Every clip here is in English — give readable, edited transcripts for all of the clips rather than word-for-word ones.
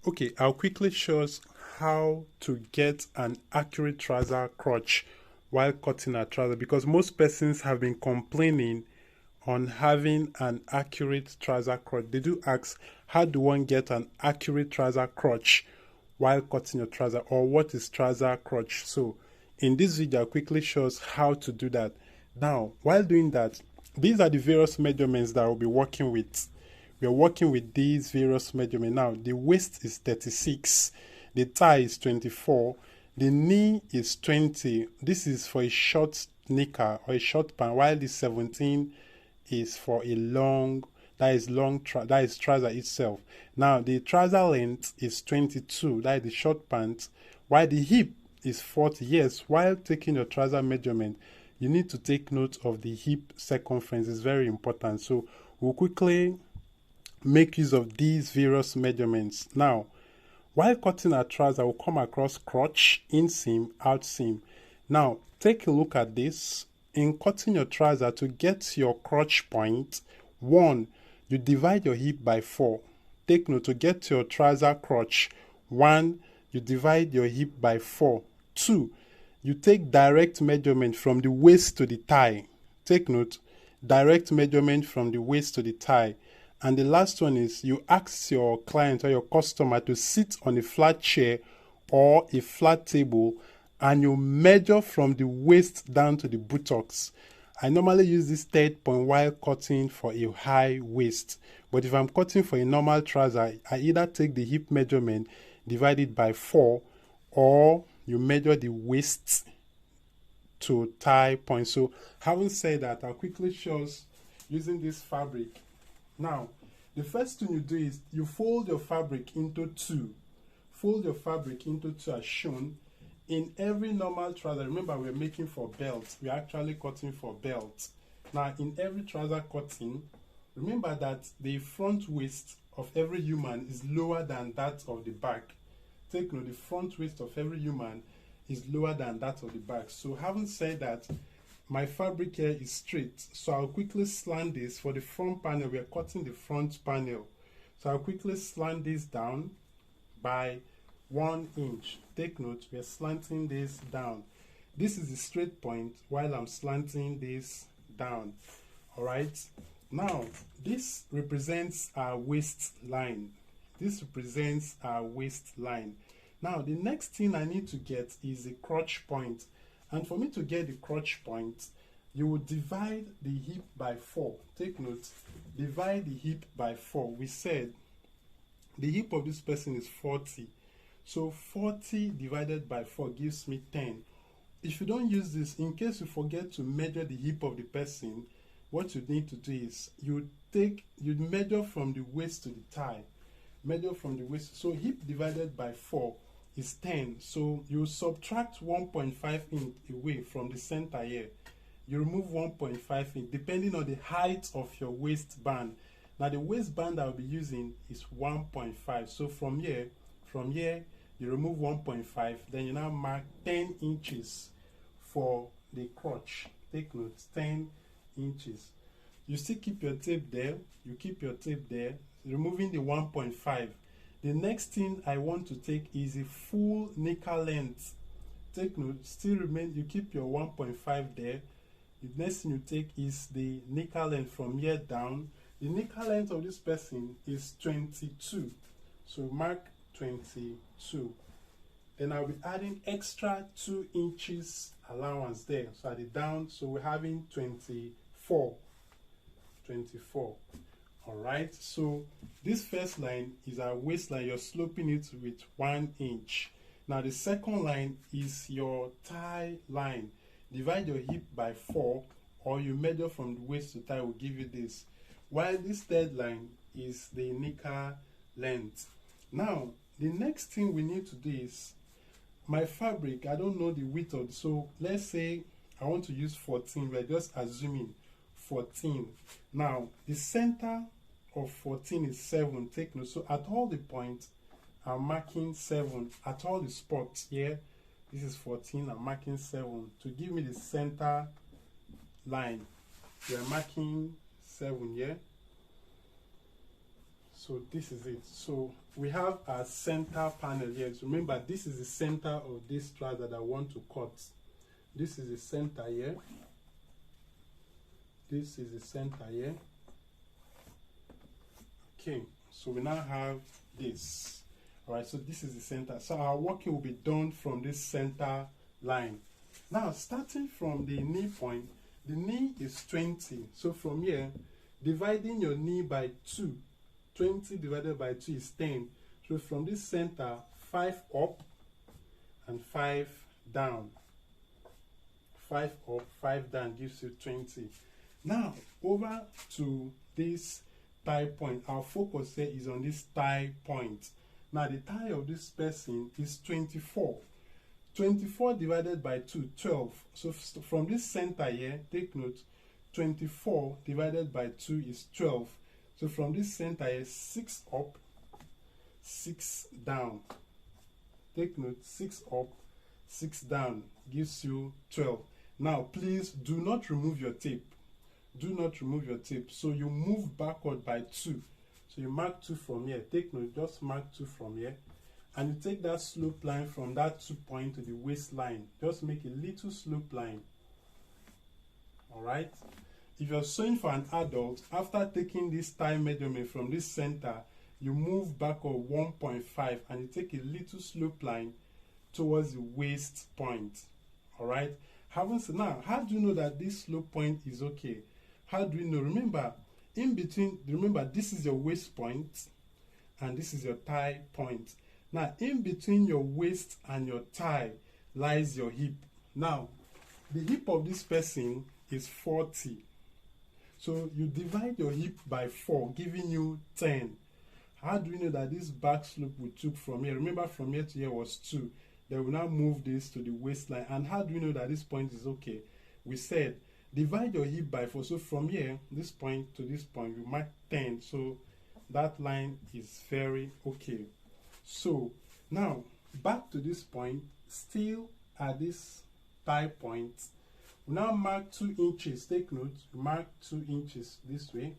Okay, I'll quickly show us how to get an accurate trouser crotch while cutting a trouser, because most persons have been complaining on having an accurate trouser crotch. They do ask, how do one get an accurate trouser crotch while cutting your trouser, or what is trouser crotch? So in this video, I'll quickly show us how to do that. Now, while doing that, these are the various measurements that I'll be working with. We are working with these various measurements. Now, the waist is 36, the thigh is 24, the knee is 20. This is for a short knicker or a short pant, while the 17 is for a long, that is trouser itself. Now, the trouser length is 22, that is the short pant, while the hip is 40. Yes, while taking your trouser measurement, you need to take note of the hip circumference. It's very important. So we'll quickly make use of these various measurements. Now, while cutting a trouser, we'll come across crotch, inseam, outseam. Now, take a look at this. In cutting your trouser, to get your crotch point, 1, you divide your hip by 4. Take note, to get your trouser crotch, 1, you divide your hip by 4. 2, you take direct measurement from the waist to the thigh. Take note, direct measurement from the waist to the thigh. And the last one is, you ask your client or your customer to sit on a flat chair or a flat table, and you measure from the waist down to the buttocks. I normally use this third point while cutting for a high waist. But if I'm cutting for a normal trouser, I either take the hip measurement, divide it by 4, or you measure the waist to thigh point. So having said that, I'll quickly show us using this fabric. Now, the first thing you do is you fold your fabric into 2. Fold your fabric into 2 as shown. In every normal trouser, remember we're making for belt. We're actually cutting for belt. Now, in every trouser cutting, remember that the front waist of every human is lower than that of the back. Take note, the front waist of every human is lower than that of the back. So having said that, my fabric here is straight, so I'll quickly slant this. For the front panel, we are cutting the front panel. So I'll quickly slant this down by 1 inch. Take note, we are slanting this down. This is the straight point while I'm slanting this down. Alright, now this represents our waistline. This represents our waistline. Now the next thing I need to get is the crotch point. And for me to get the crotch point, you will divide the hip by 4. Take note, divide the hip by 4. We said the hip of this person is 40. So 40 divided by 4 gives me 10. If you don't use this, in case you forget to measure the hip of the person, what you need to do is you measure from the waist to the thigh. Measure from the waist. So hip divided by 4 is 10. So you subtract 1.5 inch away from the center here. You remove 1.5 inch depending on the height of your waistband. Now the waistband I'll be using is 1.5. So from here you remove 1.5. Then you now mark 10 inches for the crotch. Take note, 10 inches. You still keep your tape there. You keep your tape there, removing the 1.5. The next thing I want to take is a full knicker length. Take note, still remain, you keep your 1.5 there. The next thing you take is the knicker length from here down. The knicker length of this person is 22. So mark 22. Then I'll be adding extra 2 inches allowance there. So at the down, so we're having 24. 24. Alright, so this first line is our waistline. You're sloping it with 1 inch. Now the second line is your thigh line. Divide your hip by 4, or you measure from the waist to thigh will give you this. While this third line is the knicker length. Now the next thing we need to do is, my fabric, I don't know the width of it, so let's say I want to use 14. We're just assuming 14. Now the center of 14 is 7. Take note. So at all the points, I'm marking 7. At all the spots here, this is 14. I'm marking 7 to give me the center line. We are marking 7 here. So this is it. So we have our center panel here. So remember, this is the center of this trouser that I want to cut. This is the center here. This is the center here. Okay, so we now have this. All right, so this is the center. So our working will be done from this center line. Now, starting from the knee point, the knee is 20. So from here, dividing your knee by 2, 20 divided by 2 is 10. So from this center, 5 up and 5 down. 5 up, 5 down gives you 20. Now, over to this thigh point. Our focus here is on this thigh point. Now, the thigh of this person is 24. 24 divided by 2, 12. So from this center here, take note, 24 divided by 2 is 12. So from this center here, 6 up, 6 down. Take note, 6 up, 6 down gives you 12. Now, please do not remove your tape. Do not remove your tape. So you move backward by 2. So you mark 2 from here. Take note, just mark 2 from here. And you take that slope line from that 2 point to the waistline. Just make a little slope line. Alright? If you're sewing for an adult, after taking this thigh measurement from this center, you move backward 1.5 and you take a little slope line towards the waist point. Alright? Now, how do you know that this slope point is okay? How do you know? Remember, this is your waist point and this is your thigh point. Now, in between your waist and your thigh lies your hip. Now, the hip of this person is 40. So you divide your hip by 4, giving you 10. How do you know that this back slope we took from here? Remember, from here to here was 2. Then we now move this to the waistline. And how do you know that this point is okay? We said, divide your hip by 4. So from here, this point to this point, we mark 10. So that line is very okay. So now, back to this point, still at this thigh point, we now mark 2 inches. Take note, mark 2 inches this way.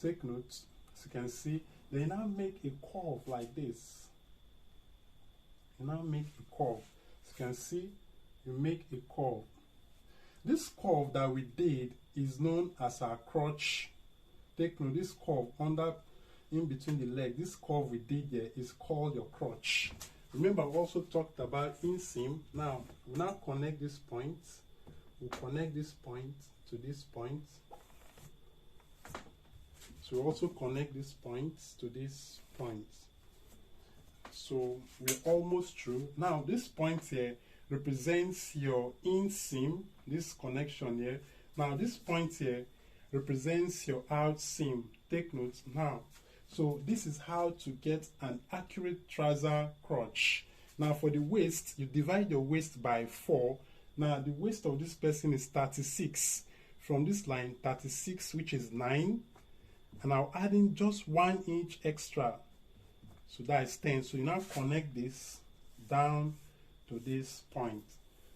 Take note, as you can see, they now make a curve like this. You now make a curve. As you can see, you make a curve. This curve that we did is known as our crotch. Take note, this curve in between the leg, this curve we did there is called your crotch. Remember, we also talked about inseam. Now, we now connect this point. We connect this point to this point. So we also connect this point to this point. So we're almost through. Now, this point here represents your inseam, this connection here. Now, this point here represents your outseam. Take note now. So this is how to get an accurate trouser crotch. Now, for the waist, you divide your waist by 4. Now, the waist of this person is 36. From this line, 36, which is 9. And I'll add in just 1 inch extra. So that is 10. So you now connect this down to this point.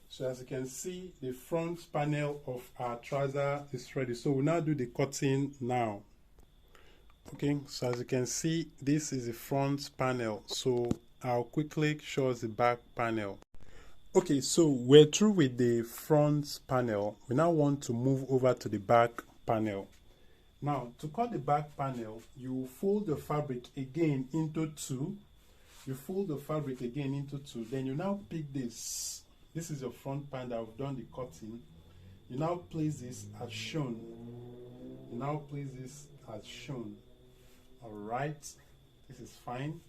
So as you can see, the front panel of our trouser is ready. So we'll now do the cutting now. Okay, so as you can see, this is the front panel. So I'll quickly show us the back panel. Okay, so we're through with the front panel. We now want to move over to the back panel. Now, to cut the back panel, you fold the fabric again into 2. You fold the fabric again into 2. Then you now pick this. This is your front panel that we've done the cutting. You now place this as shown. You now place this as shown. Alright, this is fine.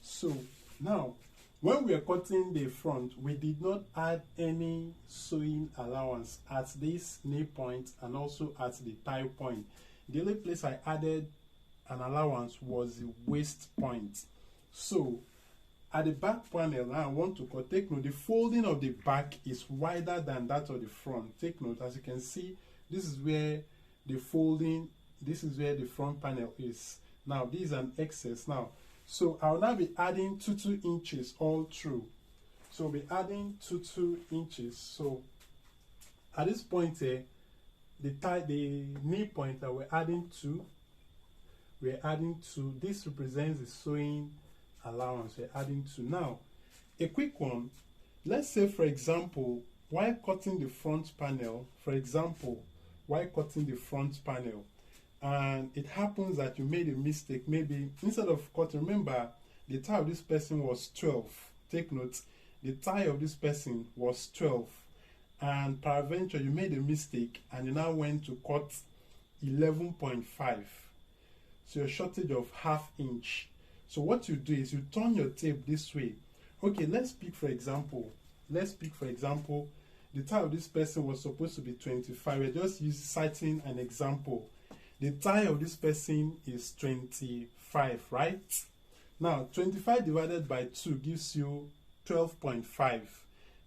So, now, when we are cutting the front, we did not add any sewing allowance at this knee point and also at the thigh point. The only place I added an allowance was the waist point. So, at the back panel, now I want to cut. Take note, the folding of the back is wider than that of the front. Take note, as you can see, this is where the folding, this is where the front panel is. Now, this is an excess now. So, I'll now be adding 2 inches all through. So, we'll be adding 2 inches. So, at this point here, the knee point that we're adding 2. we're adding 2. This represents the sewing allowance. We're adding 2. Now, a quick one. Let's say, for example, while cutting the front panel, and it happens that you made a mistake. Maybe instead of cutting, remember the tie of this person was 12. Take note, the tie of this person was 12, and peradventure you made a mistake and you now went to cut 11.5. So a shortage of ½ inch. So what you do is you turn your tape this way. Okay, let's pick for example, the tie of this person was supposed to be 25. We're just citing an example. The tie of this person is 25, right? Now, 25 divided by 2 gives you 12.5.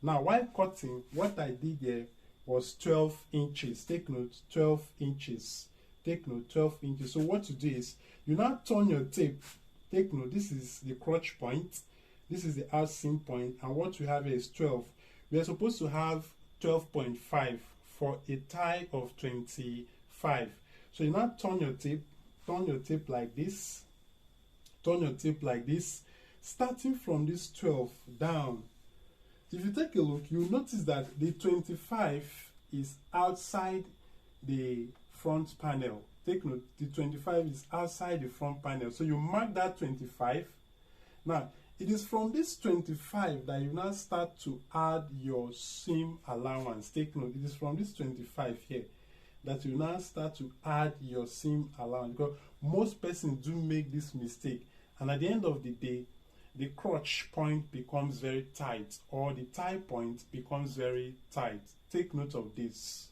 Now, while cutting, what I did here was 12 inches. Take note, 12 inches. Take note, 12 inches. So what you do is, you now turn your tape. Take note, this is the crotch point. This is the outseam point. And what we have here is 12. We are supposed to have 12.5 for a tie of 25. So you now turn your tape like this. Turn your tape like this, starting from this 12 down. If you take a look, you'll notice that the 25 is outside the front panel. Take note, the 25 is outside the front panel. So you mark that 25. Now, it is from this 25 that you now start to add your seam allowance. Take note, it is from this 25 here that you now start to add your seam allowance, because most persons do make this mistake, and at the end of the day, the crotch point becomes very tight, or the tie point becomes very tight. Take note of this.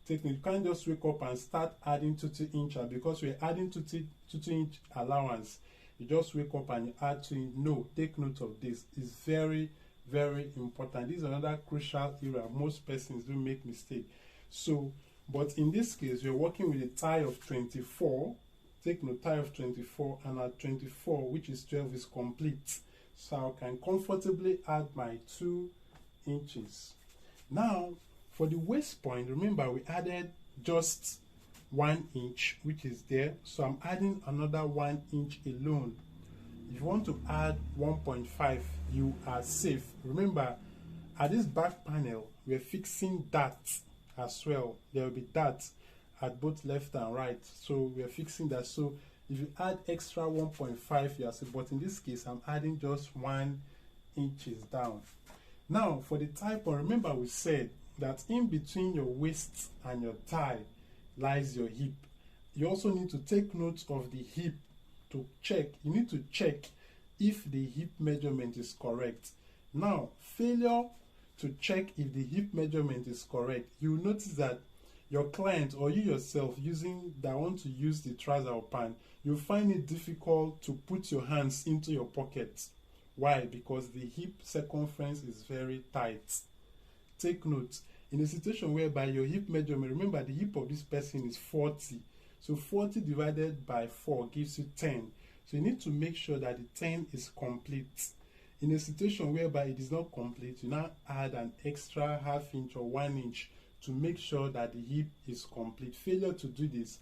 Take note. You can't just wake up and start adding 2 inch, because we're adding 2 inch allowance. You just wake up and you add 2 inch. No, take note of this. It's very, very important. This is another crucial area. Most persons do make mistake. So, but in this case, we're working with a tie of 24. Take note, tie of 24, and at 24, which is 12, is complete. So I can comfortably add my 2 inches. Now, for the waist point, remember we added just 1 inch, which is there. So I'm adding another 1 inch alone. If you want to add 1.5, you are safe. Remember, at this back panel, we're fixing that as well. There will be that at both left and right, so we are fixing that. So if you add extra 1.5, you are safe, but in this case I'm adding just 1 inches down. Now for the tie point, remember we said that in between your waist and your thigh lies your hip. You also need to take note of the hip to check. You need to check if the hip measurement is correct. Now, failure to check if the hip measurement is correct, you will notice that your client or you yourself that want to use the trouser or pant, you find it difficult to put your hands into your pockets. Why? Because the hip circumference is very tight. Take note, in a situation whereby your hip measurement, remember the hip of this person is 40. So 40 divided by 4 gives you 10. So you need to make sure that the 10 is complete. In a situation whereby it is not complete, you now add an extra ½ inch or 1 inch to make sure that the hip is complete. Failure to do this,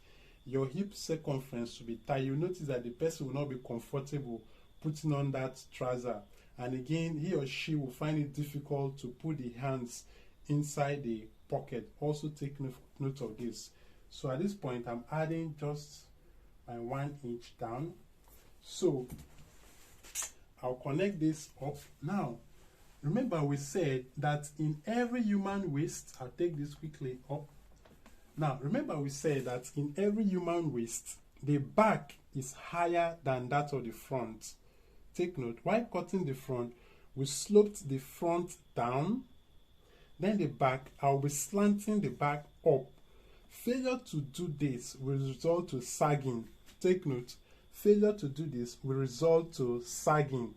your hip circumference will be tight. You notice that the person will not be comfortable putting on that trouser. And again, he or she will find it difficult to put the hands inside the pocket. Also take note of this. So at this point, I'm adding just my 1 inch down. So I'll connect this up. Now, remember we said that in every human waist, I'll take this quickly up. Now, remember we said that in every human waist, the back is higher than that of the front. Take note, while cutting the front, we sloped the front down. Then the back, I'll be slanting the back up. Failure to do this will result to sagging. Take note, failure to do this will result to sagging.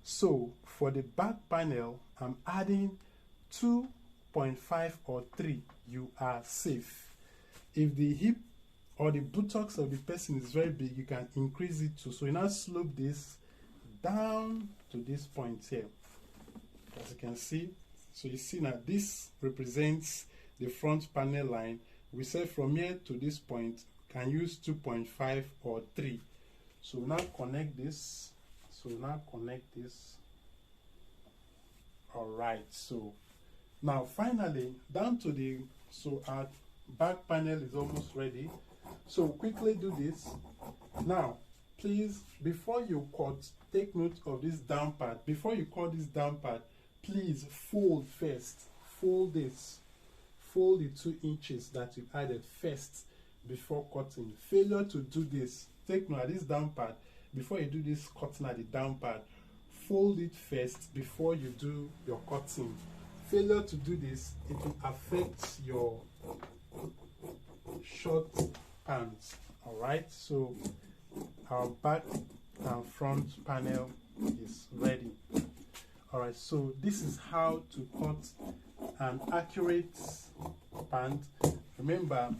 So for the back panel, I'm adding 2.5 or 3. You are safe. If the hip or the buttocks of the person is very big, you can increase it too. So you now slope this down to this point here. As you can see, so you see now this represents the front panel line. We said from here to this point, can use 2.5 or 3. So now connect this. All right, so now finally down to the, so our back panel is almost ready. So quickly do this. Now please, before you cut, take note of this down part. Before you cut this down part, please fold first. Fold this. Fold the 2 inches that you added first before cutting. Failure to do this, take note of this down part. Before you do this cutting at the down part, fold it first before you do your cutting. Failure to do this, it will affect your short pants. All right, so our back and front panel is ready. All right, so this is how to cut an accurate pant. Remember,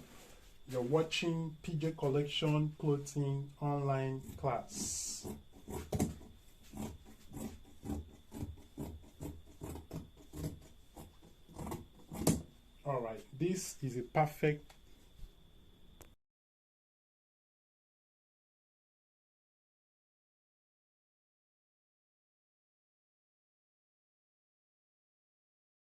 you're watching PJ Collection Clothing online class. All right, this is a perfect